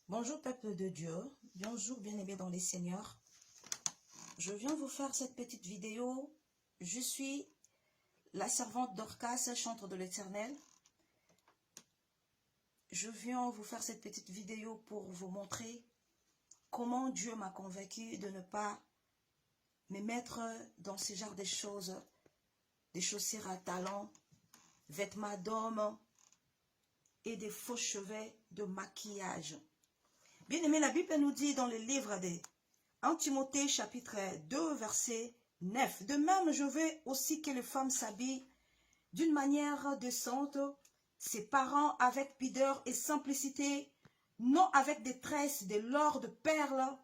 Bonjour peuple de Dieu, bonjour bien-aimés dans les seigneurs. Je viens vous faire cette petite vidéo. Je suis la servante Dorcas, chantre de l'Éternel. Je viens vous faire cette petite vidéo pour vous montrer comment Dieu m'a convaincu de ne pas me mettre dans ce genre de choses, des chaussures à talons, vêtements d'homme et des faux cheveux de maquillage. Bien aimé, la Bible nous dit dans le livre de 1 Timothée chapitre 2 verset 9. De même, je veux aussi que les femmes s'habillent d'une manière décente, ses parents avec pudeur et simplicité, non avec des tresses, de l'or, de perles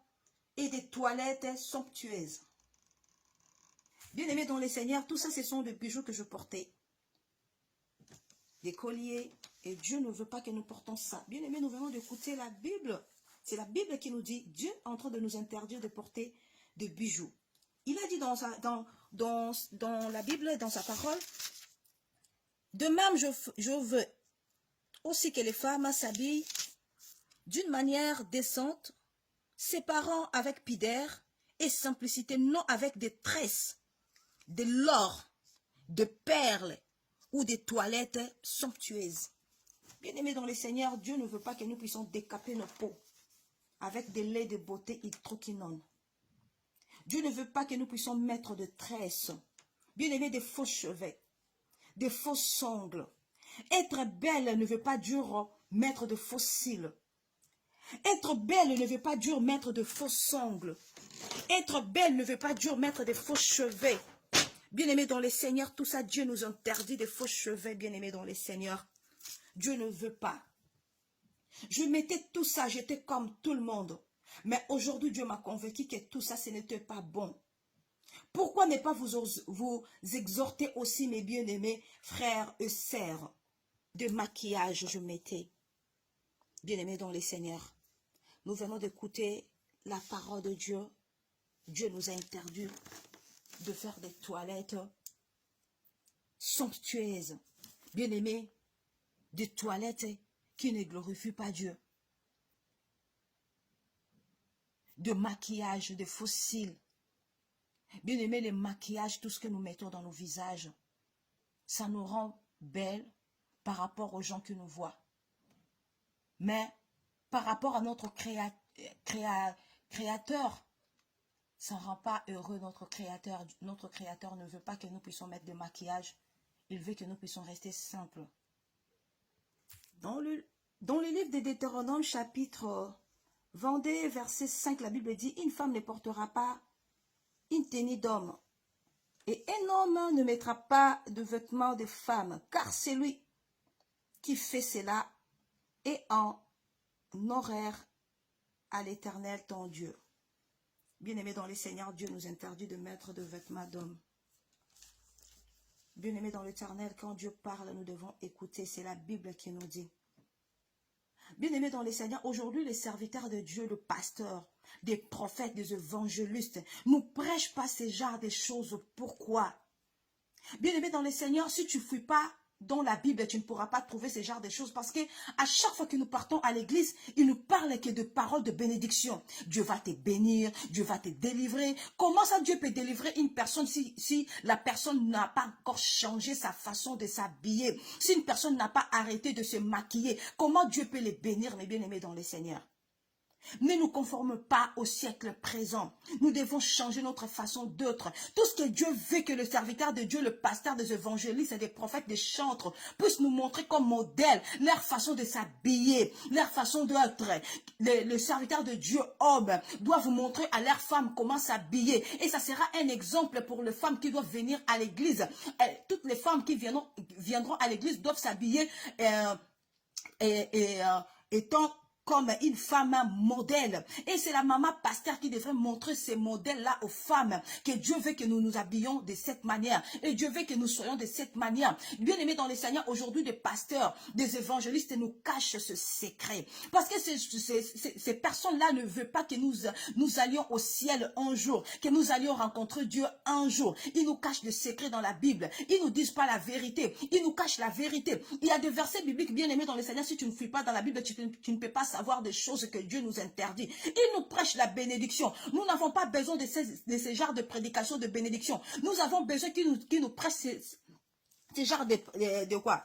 et des toilettes somptueuses. Bien aimé dans les seigneurs, tout ça ce sont des bijoux que je portais, des colliers, et Dieu ne veut pas que nous portons ça. Bien aimé, nous venons d'écouter la Bible. C'est la Bible qui nous dit, Dieu est en train de nous interdire de porter des bijoux. Il a dit dans la Bible, dans sa parole, de même je veux aussi que les femmes s'habillent d'une manière décente, ses parents avec pudeur et simplicité, non avec des tresses, de l'or, de perles ou des toilettes somptueuses. Bien-aimés dans le Seigneur, Dieu ne veut pas que nous puissions décaper nos peaux avec des laits de beauté hydroquinone. Dieu ne veut pas que nous puissions mettre de tresses, bien-aimés, des faux cheveux, des faux sangles. Être belle ne veut pas dire mettre de faux cils. Être belle ne veut pas dire mettre de faux sangles. Être belle ne veut pas dire mettre des faux cheveux. Bien-aimés dans les seigneurs, tout ça, Dieu nous interdit des faux cheveux, bien-aimés dans les seigneurs. Dieu ne veut pas. Je mettais tout ça, j'étais comme tout le monde. Mais aujourd'hui, Dieu m'a convaincu que tout ça, ce n'était pas bon. Pourquoi ne pas vous exhorter aussi, mes bien-aimés frères et sœurs? De maquillage, je mettais. Bien-aimés dans les seigneurs, nous venons d'écouter la parole de Dieu. Dieu nous a interdit de faire des toilettes somptueuses. Bien-aimés, des toilettes qui ne glorifient pas Dieu. De maquillage, de faux cils. Bien-aimés, les maquillages, tout ce que nous mettons dans nos visages, ça nous rend belles par rapport aux gens qui nous voient. Mais par rapport à notre créateur, ça ne rend pas heureux notre créateur. Notre créateur ne veut pas que nous puissions mettre de maquillage. Il veut que nous puissions rester simples. Dans le livre de Deutéronome, chapitre 22, verset 5, la Bible dit, une femme ne portera pas une tenue d'homme, et un homme ne mettra pas de vêtements de femme, car celui qui fait cela est en horaire à l'Éternel ton Dieu. Bien-aimés dans les seigneurs, Dieu nous interdit de mettre de vêtements d'homme. Bien-aimés dans l'Éternel, quand Dieu parle, nous devons écouter. C'est la Bible qui nous dit. Bien-aimés dans les seigneurs, aujourd'hui, les serviteurs de Dieu, le pasteur, des prophètes, des évangélistes, ne prêchent pas ce genre de choses. Pourquoi? Bien-aimés dans les seigneurs, si tu ne fouilles pas dans la Bible, tu ne pourras pas trouver ce genre de choses parce que à chaque fois que nous partons à l'église, il nous parle que de paroles de bénédiction. Dieu va te bénir, Dieu va te délivrer. Comment ça Dieu peut délivrer une personne si la personne n'a pas encore changé sa façon de s'habiller, si une personne n'a pas arrêté de se maquiller? Comment Dieu peut les bénir, mes bien-aimés dans les seigneurs? Ne nous conforme pas au siècle présent. Nous devons changer notre façon d'être. Tout ce que Dieu veut que le serviteur de Dieu, le pasteur, des évangélistes et des prophètes, des chantres puissent nous montrer comme modèle leur façon de s'habiller, leur façon d'être. Le serviteur de Dieu, homme, doit vous montrer à leurs femmes comment s'habiller. Et ça sera un exemple pour les femmes qui doivent venir à l'église. Toutes les femmes qui viendront à l'église doivent s'habiller étant comme une femme modèle. Et c'est la maman pasteur qui devrait montrer ces modèles-là aux femmes, que Dieu veut que nous nous habillions de cette manière. Et Dieu veut que nous soyons de cette manière. Bien aimés dans les seigneurs, aujourd'hui, des pasteurs, des évangélistes nous cachent ce secret. Parce que ces personnes-là ne veulent pas que nous allions au ciel un jour, que nous allions rencontrer Dieu un jour. Ils nous cachent le secret dans la Bible. Ils ne nous disent pas la vérité. Ils nous cachent la vérité. Il y a des versets bibliques, bien aimés dans les seigneurs, si tu ne fouilles pas dans la Bible, tu ne peux pas savoir des choses que Dieu nous interdit. Il nous prêche la bénédiction. Nous n'avons pas besoin de ces genres de prédication de bénédiction. Nous avons besoin qu'il nous prêche ces genres de quoi?